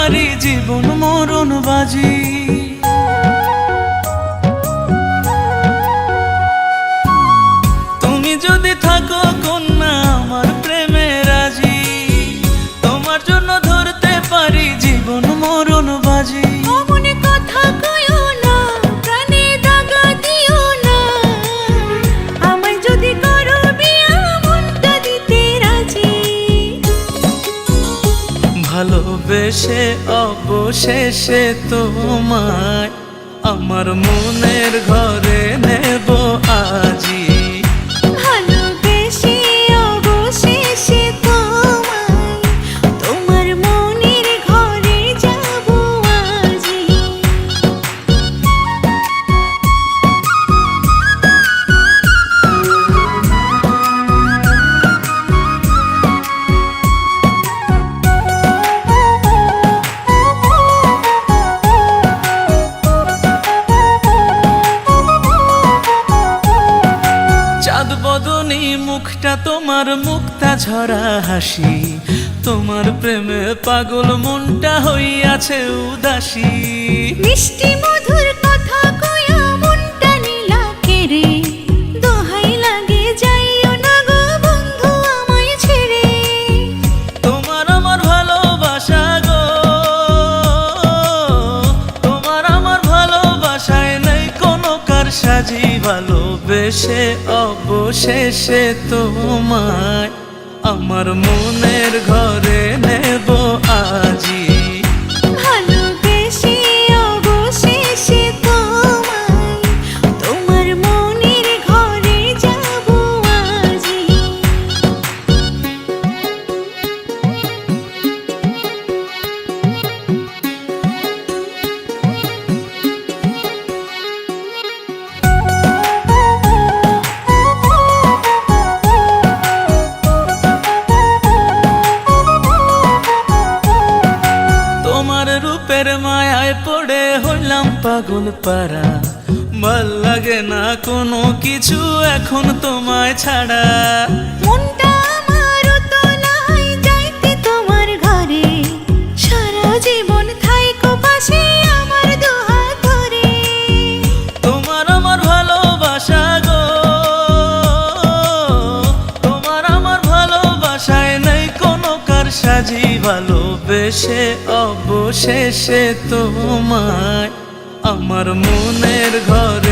পারি জীবন মরণ বাজি। তুমি যদি থাকো কন্যা আমার প্রেমে রাজি, তোমার জন্য ধরতে পারি জীবন মরণ বাজি। অমন কথা কইও না, প্রাণে দাগা দিও না, আমায় যদি করো বিয়া মনটা দিতে রাজি। ভালোবেসে অবশেষে তোমায় আমার মনের ঘরে নেব আজি। ভালোবেসে অবশেষে তোমায় তোমার মনের ঘরে যাব আজি। চাঁদ বদনী মুখটা তোমার, মুক্তা ঝরা হাসি, তোমার প্রেমে পাগল মনটা হইয়াছে উদাসী। মিষ্টি মধুর কথা কইয়া মনটা নীলা কেড়ে, দোহাই লাগে যাইও না গো বন্ধু আমায় ছেড়ে। তোমার আমার ভালোবাসা গো, তোমার আমার ভালোবাসায় নেই কোনো কারসাজি। ভালোবেসে অবশেষে তোমায় আমার মনের ঘরে নেব আজি। ভালোবেসে অবশেষে তোমায় তোমার মনের ঘরে যাব আজি। তোমার রূপের মায়ায় পড়ে হইলাম পাগল পারা, ভাল লাগে না কোনো কিছু এখন তোমায় ছাড়া। মনটা আমারও তো নাই যাইতে তোমার ঘরে, সারা জীবন থাইকো পাশে আমার দুহাত ধরে। তোমার আমার ভালোবাসা গো, তোমার আমার ভালোবাসায় নেই কোনো কারসাজি। ভালোবেসে অবশেষে তোমায় আমার মনের ঘরে